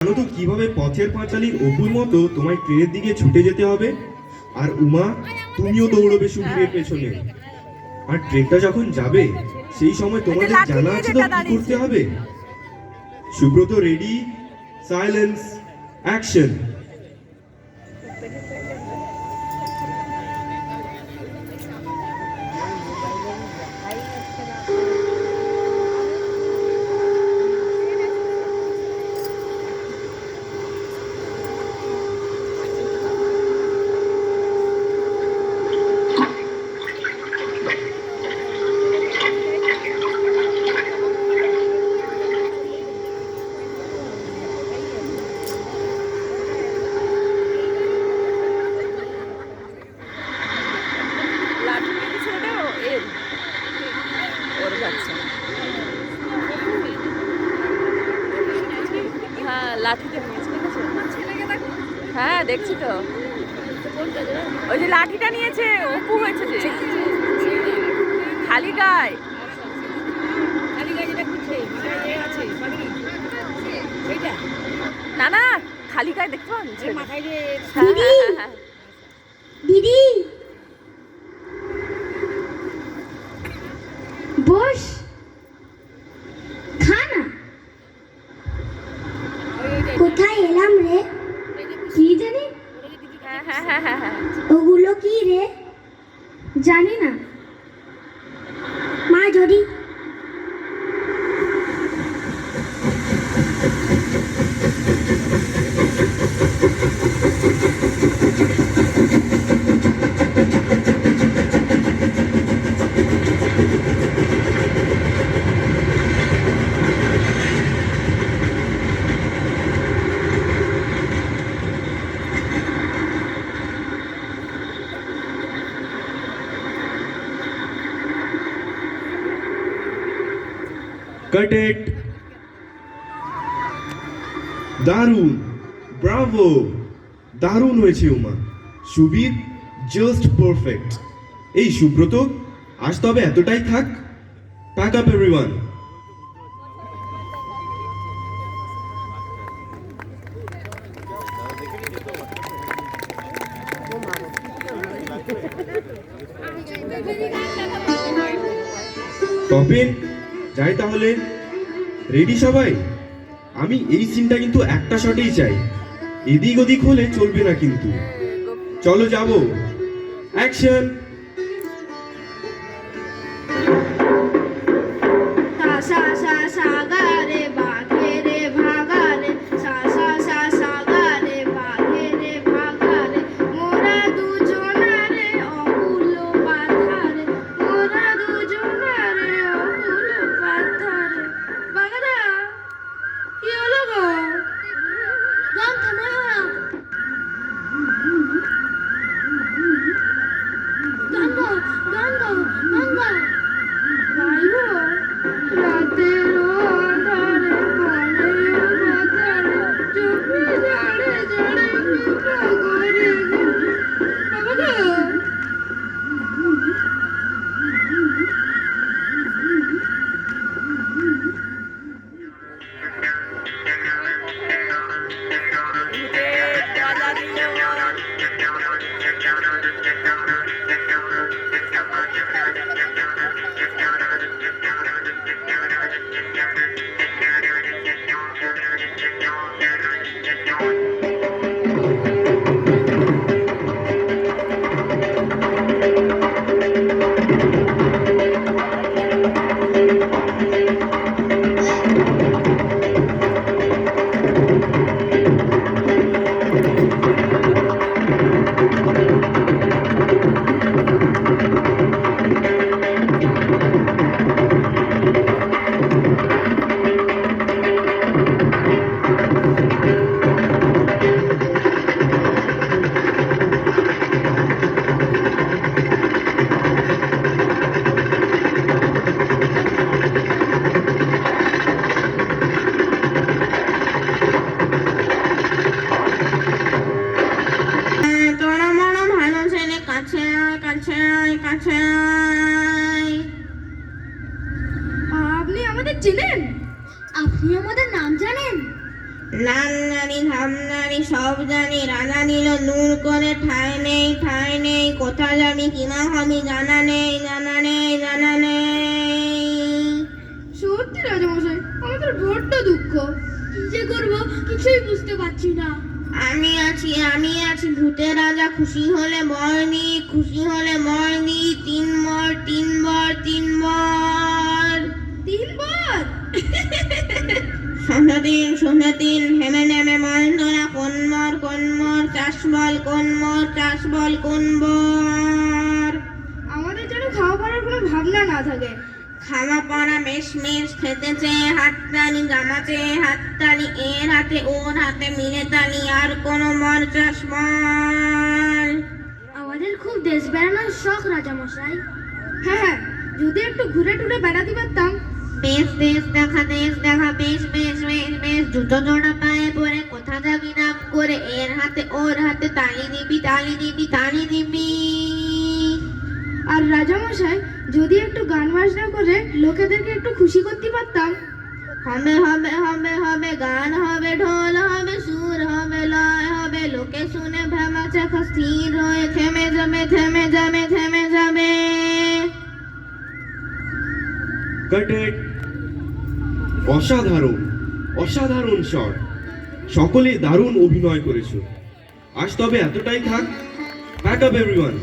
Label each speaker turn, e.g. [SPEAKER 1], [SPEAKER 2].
[SPEAKER 1] জানো তো কিভাবে পথের পাঁচালীর অপুর মতো তোমায় ট্রেনের দিকে ছুটে যেতে হবে। আর উমা, তুমিও দৌড়বে সুবীরের পেছনে। আর ট্রেনটা যখন যাবে সেই সময় তোমাদের জানা আছে তো কি করতে হবে। Subrata, ready, silence, action.
[SPEAKER 2] হ্যাঁ দেখছি তো, ওই যে লাঠিটা নিয়েছে অপু হয়েছে যে খালি গায়ে। না না, খালি গায়ে দেখতে পান
[SPEAKER 3] দিদি বস, খানা কোথায় এলাম রে? কি জানি ওগুলো কি রে? জানি না মা। যদি
[SPEAKER 1] কাট ইট। দারুণ, ব্রাভো, দারুণ হয়েছে উমা। Subir, just perfect. এই সুব্রত, আজ তবে এতটাই থাক। Pack up everyone. তপিন, যাই তাহলে। রেডি সবাই? আমি এই সিনটা কিন্তু একটা শটেই চাই, এদিক ওদিক হলে চলবে না কিন্তু। চলো যাবো, অ্যাকশন।
[SPEAKER 4] জানি ধাম জানি সব জানি, রাজা নিল নূর করে ঠাঁই নেই, কোথা যাবি কিমা হবি জানা নেই, জানা নেই, জানা নেই।
[SPEAKER 3] সত্যি রাজামশাই, আমাদের বড্ড দুঃখ। কি যে করবো কিছুই বুঝতে পারছি না।
[SPEAKER 4] আমি আছি ভূতের রাজা, খুশি হলে মরনি, খুশি হলে মরনি, 3 বর 3 বর 3 বর
[SPEAKER 3] 3 বার?
[SPEAKER 4] শোনে দিন হেমে নেমে মহেন্দ্রা, কোন মর চাষ বল, কোন মর চাষ বল, কোন বর।
[SPEAKER 3] আমাদের যেন খাওয়া পড়ার কোনো ভাবনা না থাকে।
[SPEAKER 4] খাওয়া পড়া মেশ খেতে চেয়ে হাততালি, জামা চেয়ে হাততালি, এর হাতে ওর হাতে মিলে তালি, আর কোন মর চাষ বল।
[SPEAKER 3] আমাদের খুব দেশ বেড়ানোর শখ রাজামশাই। হ্যাঁ, যদি একটু ঘুরে টুরে বেড়াতে পারতাম।
[SPEAKER 4] বেশ দেখা বেশ, জুতো জোড়া পায়ে পরে কোথা যাবি নাম করে, এর হাতে ওর হাতে তালি দিবি।
[SPEAKER 3] আর রাজামশাই, যদি একটু গান বাজনা করে লোকেদেরকে একটু খুশি করতে পারতাম।
[SPEAKER 4] হবে গান হবে, ঢোল হবে, সুর হবে, লয় হবে, লোকে শুনে ভেমা চাকা স্থির হয়ে থেমে যাবে।
[SPEAKER 1] কাটেড। অসাধারণ শট। সকলে দারুণ অভিনয় করেছো। আজ তবে এতটাই থাক। Pack up everyone.